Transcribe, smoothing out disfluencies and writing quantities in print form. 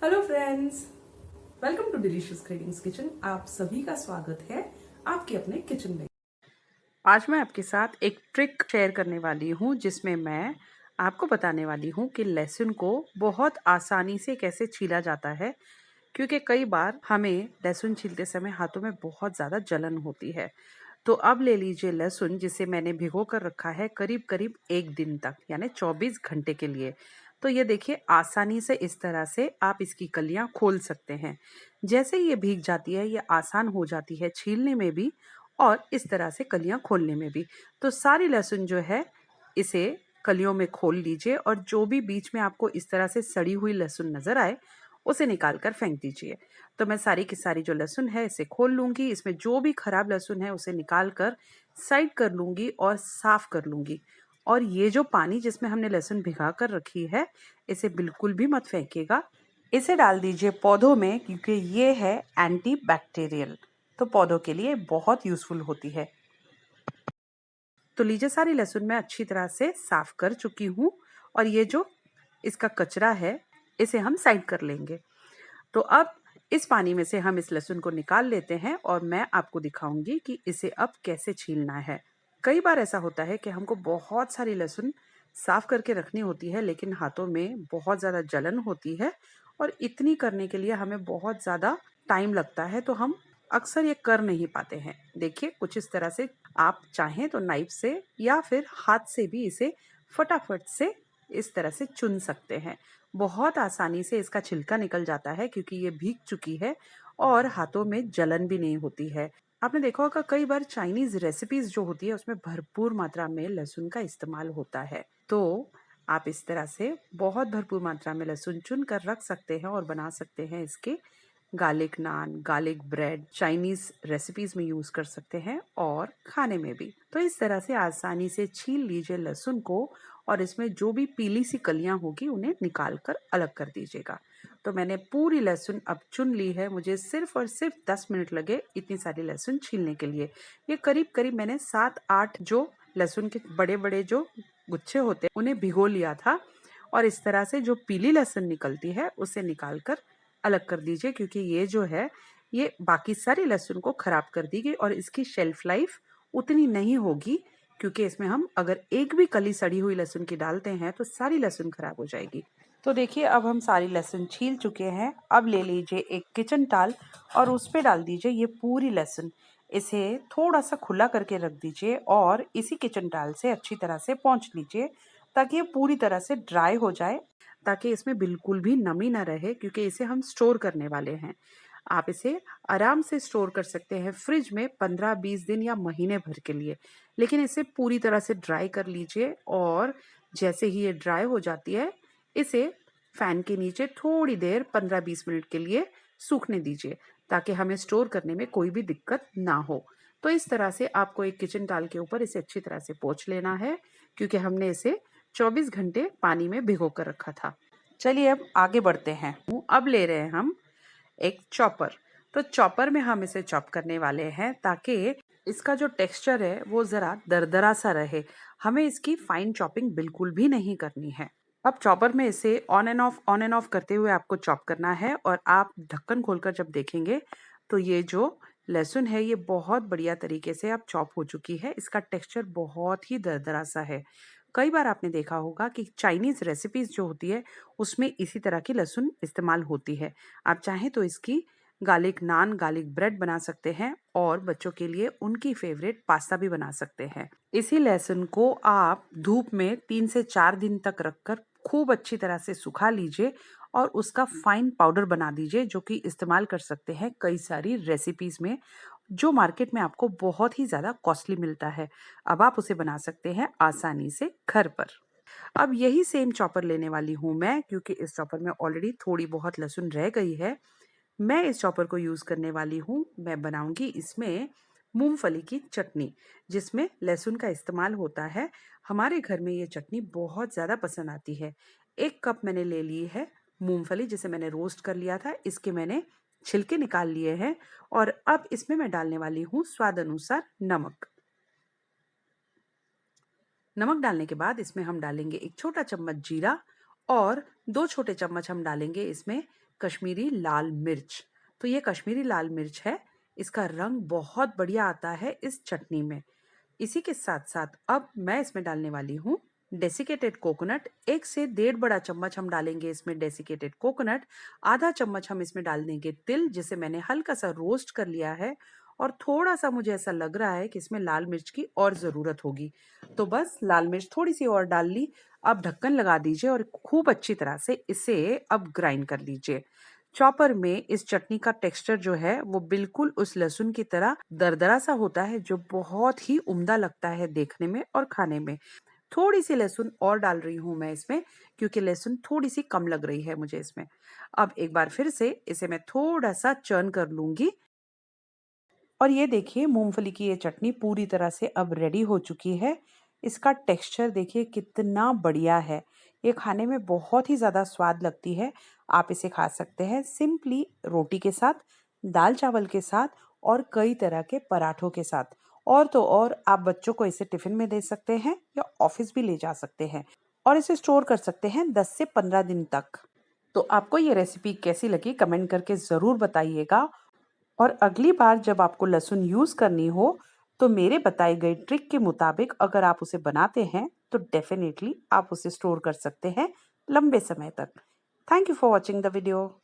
Hello friends, welcome to delicious cravings kitchen. आप सभी का स्वागत है आपके अपने किचन में। आज मैं आपके साथ एक ट्रिक शेयर करने वाली हूँ जिसमें मैं आपको बताने वाली हूँ कि लहसुन को बहुत आसानी से कैसे छीला जाता है, क्योंकि कई बार हमें लहसुन छीलते समय हाथों में बहुत ज़्यादा जलन होती है। तो अब ले लीजिए लहसुन, जिसे मैंने भिगो कर रखा है करीब करीब 1 दिन तक, यानी 24 घंटे के लिए। तो ये देखिए, आसानी से इस तरह से आप इसकी कलियां खोल सकते हैं। जैसे ये भीग जाती है, ये आसान हो जाती है छीलने में भी और इस तरह से कलियां खोलने में भी। तो सारी लहसुन जो है, इसे कलियों में खोल लीजिए और जो भी बीच में आपको इस तरह से सड़ी हुई लहसुन नजर आए उसे निकाल कर फेंक दीजिए। तो मैं सारी की सारी जो लहसुन है इसे खोल लूंगी। इसमें जो भी खराब लहसुन है उसे निकाल कर साइड कर लूंगी और साफ कर लूंगी। और ये जो पानी जिसमें हमने लहसुन भिगा कर रखी है, इसे बिल्कुल भी मत फेंकिएगा। इसे डाल दीजिए पौधों में, क्योंकि ये है एंटी बैक्टीरियल, तो पौधों के लिए बहुत यूजफुल होती है। तो लीजिए, सारी लहसुन मैं अच्छी तरह से साफ कर चुकी हूँ और ये जो इसका कचरा है इसे हम साइड कर लेंगे। तो अब इस पानी में से हम इस लहसुन को निकाल लेते हैं और मैं आपको दिखाऊंगी कि इसे अब कैसे छीलना है। कई बार ऐसा होता है कि हमको बहुत सारी लहसुन साफ करके रखनी होती है, लेकिन हाथों में बहुत ज़्यादा जलन होती है और इतनी करने के लिए हमें बहुत ज़्यादा टाइम लगता है, तो हम अक्सर ये कर नहीं पाते हैं। देखिए, कुछ इस तरह से आप चाहें तो नाइफ से या फिर हाथ से भी इसे फटाफट से इस तरह से चुन सकते हैं। बहुत आसानी से इसका छिलका निकल जाता है, क्योंकि ये भीग चुकी है और हाथों में जलन भी नहीं होती है। आपने देखा होगा, कई बार चाइनीज रेसिपीज जो होती है उसमें भरपूर मात्रा में लहसुन का इस्तेमाल होता है। तो आप इस तरह से बहुत भरपूर मात्रा में लहसुन चुन कर रख सकते हैं और बना सकते हैं इसके गार्लिक नान, गार्लिक ब्रेड, चाइनीज रेसिपीज में यूज कर सकते हैं और खाने में भी। तो इस तरह से आसानी से छील लीजिए लहसुन को और इसमें जो भी पीली सी कलियां होगी उन्हें निकाल कर अलग कर दीजिएगा। तो मैंने पूरी लहसुन अब चुन ली है। मुझे सिर्फ और सिर्फ 10 मिनट लगे इतनी सारी लहसुन छीलने के लिए। ये करीब करीब मैंने 7-8 जो लहसुन के बड़े बड़े जो गुच्छे होते हैं उन्हें भिगो लिया था और इस तरह से जो पीली लहसुन निकलती है उसे निकाल कर अलग कर दीजिए, क्योंकि ये जो है ये बाकी सारी लहसुन को खराब कर देगी और इसकी शेल्फ लाइफ उतनी नहीं होगी, क्योंकि इसमें हम अगर एक भी कली सड़ी हुई लहसुन की डालते हैं तो सारी लहसुन खराब हो जाएगी। तो देखिए, अब हम सारी लहसुन छील चुके हैं। अब ले लीजिए एक किचन टाल और उस पे डाल दीजिए ये पूरी लहसुन। इसे थोड़ा सा खुला करके रख दीजिए और इसी किचन टाल से अच्छी तरह से पोंछ लीजिए, ताकि ये पूरी तरह से ड्राई हो जाए, ताकि इसमें बिल्कुल भी नमी ना रहे, क्योंकि इसे हम स्टोर करने वाले हैं। आप इसे आराम से स्टोर कर सकते हैं फ्रिज में 15-20 दिन या महीने भर के लिए। लेकिन इसे पूरी तरह से ड्राई कर लीजिए और जैसे ही ये ड्राई हो जाती है, इसे फैन के नीचे थोड़ी देर 15-20 मिनट के लिए सूखने दीजिए, ताकि हमें स्टोर करने में कोई भी दिक्कत ना हो। तो इस तरह से आपको एक किचन टाल के ऊपर इसे अच्छी तरह से पोंछ लेना है, क्योंकि हमने इसे 24 घंटे पानी में भिगो कर रखा था। चलिए, अब आगे बढ़ते हैं। अब ले रहे हैं हम एक चॉपर। तो चॉपर में हम इसे चॉप करने वाले हैं, ताकि इसका जो टेक्सचर है वो ज़रा दरदरा सा रहे। हमें इसकी फाइन चॉपिंग बिल्कुल भी नहीं करनी है। अब चॉपर में इसे ऑन एंड ऑफ करते हुए आपको चॉप करना है और आप ढक्कन खोलकर जब देखेंगे तो ये जो लहसुन है ये बहुत बढ़िया तरीके से अब चॉप हो चुकी है। इसका टेक्सचर बहुत ही दरदरा सा है। कई बार आपने देखा होगा कि चाइनीज रेसिपीज जो होती है उसमें इसी तरह की लहसुन इस्तेमाल होती है। आप चाहें तो इसकी गार्लिक नान, गार्लिक ब्रेड बना सकते हैं और बच्चों के लिए उनकी फेवरेट पास्ता भी बना सकते हैं। इसी लहसुन को आप धूप में 3 से 4 दिन तक रखकर खूब अच्छी तरह से सुखा लीजिए और उसका फाइन पाउडर बना दीजिए, जो कि इस्तेमाल कर सकते हैं कई सारी रेसिपीज में, जो मार्केट में आपको बहुत ही ज्यादा कॉस्टली मिलता है। अब आप उसे बना सकते हैं आसानी से घर पर। अब यही सेम चॉपर लेने वाली हूँ मैं, क्योंकि इस चॉपर में ऑलरेडी थोड़ी बहुत लहसुन रह गई है। मैं इस चॉपर को यूज करने वाली हूँ। मैं बनाऊंगी इसमें मूंगफली की चटनी, जिसमें लहसुन का इस्तेमाल होता है। हमारे घर में ये चटनी बहुत ज्यादा पसंद आती है। 1 कप मैंने ले ली है मूंगफली, जिसे मैंने रोस्ट कर लिया था। इसके मैंने छिलके निकाल लिए हैं और अब इसमें मैं डालने वाली हूँ स्वाद अनुसार नमक। नमक डालने के बाद इसमें हम डालेंगे 1 छोटा चम्मच जीरा और 2 छोटे चम्मच हम डालेंगे इसमें कश्मीरी लाल मिर्च। तो ये कश्मीरी लाल मिर्च है, इसका रंग बहुत बढ़िया आता है इस चटनी में। इसी के साथ-साथ अब मैं इसमें डालने वाली हूँ डेसिकेटेड कोकोनट। 1 से 1.5 बड़ा चम्मच हम डालेंगे इसमें डेसिकेटेड कोकोनट। आधा चम्मच हम इसमें डाल देंगे तिल, जिसे मैंने हल्का-सा रोस्ट कर लिया है और थोड़ा-सा मुझे ऐसा लग रहा है कि इसमें लाल मिर्च की और ज़रूरत होगी। तो बस लाल मिर्च थोड़ी-सी और डाल ली। अब ढक्कन लगा दीजिए और खूब अच्छी तरह से इसे अब ग्राइंड कर लीजिए। चॉपर में इस चटनी का टेक्सचर जो है वो बिल्कुल उस लहसुन की तरह दरदरा सा होता है, जो बहुत ही उम्दा लगता है देखने में और खाने में। थोड़ी सी लहसुन और डाल रही हूँ मैं इसमें, क्योंकि लहसुन थोड़ी सी कम लग रही है मुझे इसमें। अब एक बार फिर से इसे मैं थोड़ा सा चर्न कर लूंगी और ये देखिए मूंगफली की ये चटनी पूरी तरह से अब रेडी हो चुकी है। इसका टेक्सचर देखिए कितना बढ़िया है। ये खाने में बहुत ही ज़्यादा स्वाद लगती है। आप इसे खा सकते हैं सिंपली रोटी के साथ, दाल चावल के साथ और कई तरह के पराठों के साथ। और तो और आप बच्चों को इसे टिफिन में दे सकते हैं या ऑफिस भी ले जा सकते हैं और इसे स्टोर कर सकते हैं 10 से 15 दिन तक। तो आपको ये रेसिपी कैसी लगी कमेंट करके ज़रूर बताइएगा। और अगली बार जब आपको लहसुन यूज़ करनी हो तो मेरे बताई गई ट्रिक के मुताबिक अगर आप उसे बनाते हैं तो डेफिनेटली आप उसे स्टोर कर सकते हैं लंबे समय तक। Thank you for watching the video.